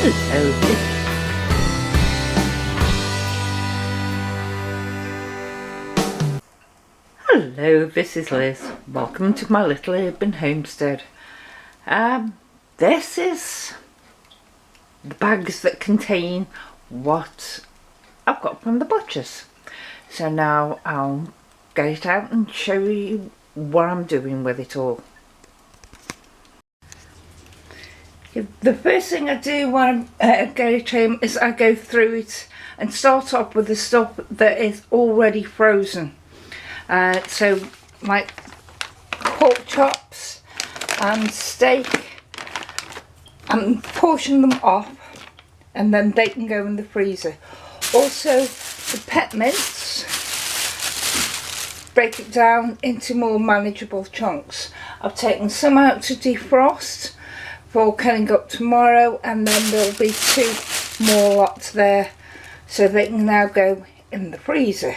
Hello. Hello, this is Liz. Welcome to my little urban homestead. This is the bags that contain what I've got from the butchers. So now I'll get it out and show you what I'm doing with it all. The first thing I do when I get it home is I go through it and start off with the stuff that is already frozen. So like pork chops and steak, and portion them off and then they can go in the freezer. Also the peppermints, break it down into more manageable chunks. I've taken some out to defrost for cutting up tomorrow, and then there'll be 2 more lots there, so they can now go in the freezer.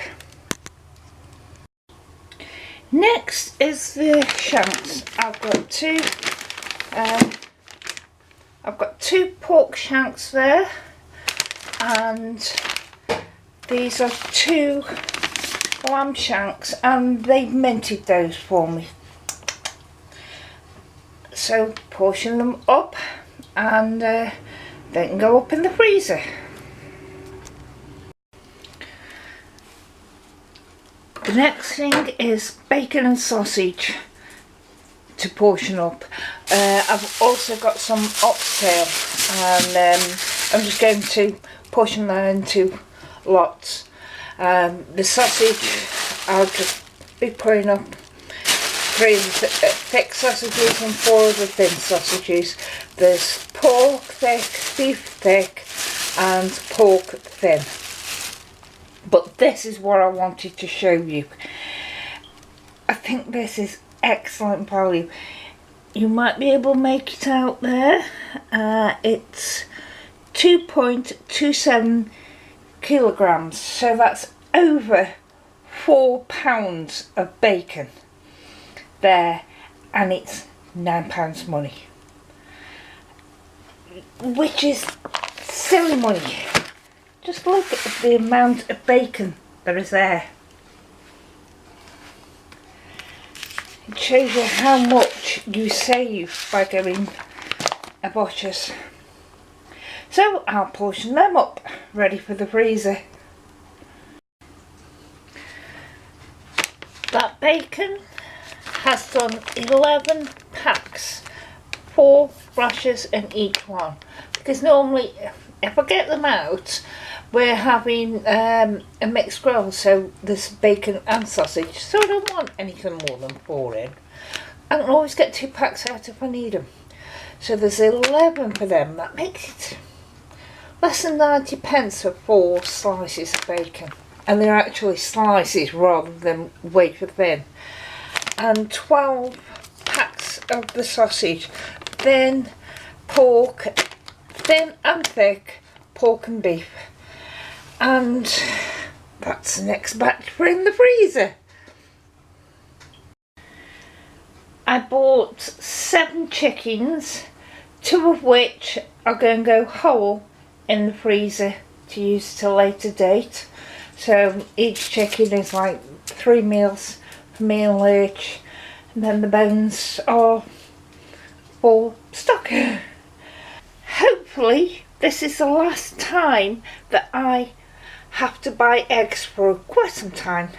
Next is the shanks. I've got two pork shanks there, and these are 2 lamb shanks, and they've minted those for me. So portion them up and they can go up in the freezer. The next thing is bacon and sausage to portion up. I've also got some oxtail, and I'm just going to portion that into lots. The sausage I'll just be putting up 3 thick sausages and 4 of the thin sausages. There's pork thick, beef thick and pork thin. But this is what I wanted to show you. I think this is excellent value. You might be able to make it out there. It's 2.27 kilograms, so that's over 4 pounds of bacon there, and it's £9 money, which is silly money. Just look at the amount of bacon that is there. It shows you how much you save by going a butcher's. So I'll portion them up, ready for the freezer. That bacon has done 11 packs, 4 rashers in each one, because normally if I get them out we're having a mixed grill, so there's bacon and sausage, so I don't want anything more than 4 in. I can always get 2 packs out if I need them, so there's 11 for them. That makes it less than 90 pence for 4 slices of bacon, and they're actually slices rather than wafer thin. And 12 packs of the sausage, thin pork, thin and thick pork and beef, and that's the next batch for in the freezer. I bought 7 chickens, 2 of which are going to go whole in the freezer to use at a later date. So each chicken is like 3 meals for meal each, and then the bones are for stock. Hopefully this is the last time that I have to buy eggs for quite some time.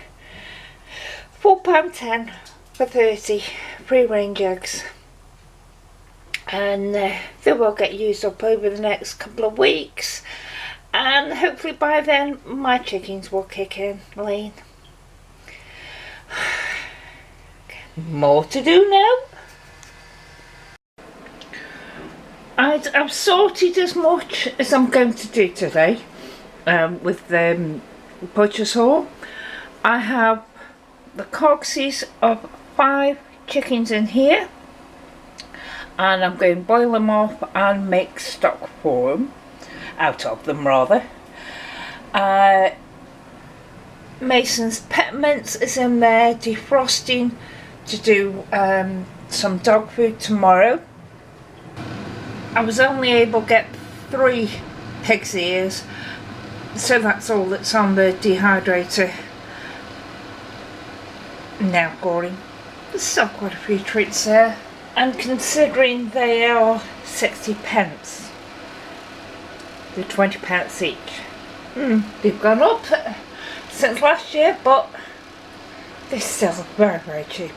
£4.10 for 30 free range eggs, and they will get used up over the next couple of weeks, and hopefully by then my chickens will kick in laying. More to do now. I've sorted as much as I'm going to do today with the butcher's haul. I have the cocksies of 5 chickens in here, and I'm going to boil them off and make stock for them, out of them rather. Mason's peppermints is in there, defrosting to do some dog food tomorrow. I was only able to get 3 pig's ears, so that's all that's on the dehydrator now, Gordon. There's still quite a few treats there, and considering they are 60 pence, they're 20 pence each. They've gone up since last year, but they're still very, very cheap.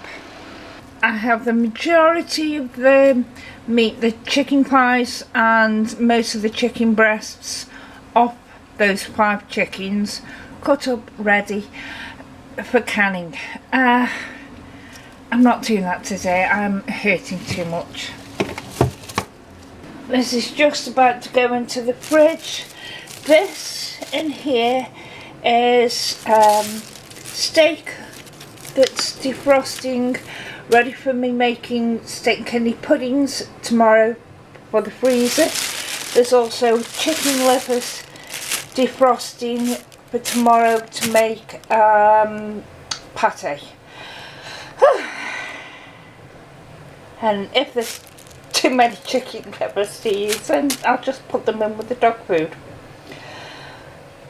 I have the majority of the meat, the chicken thighs and most of the chicken breasts off those 5 chickens, cut up ready for canning. I'm not doing that today, I'm hurting too much. This is just about to go into the fridge. This in here is steak that's defrosting, ready for me making steak and kidney puddings tomorrow for the freezer. There's also chicken livers defrosting for tomorrow to make pate. And if there's too many chicken livers to use, then I'll just put them in with the dog food.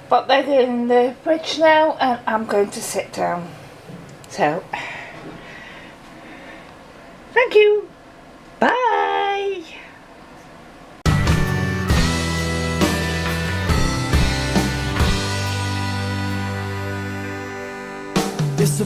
But they're in the fridge now and I'm going to sit down. So, thank you. Bye. It's a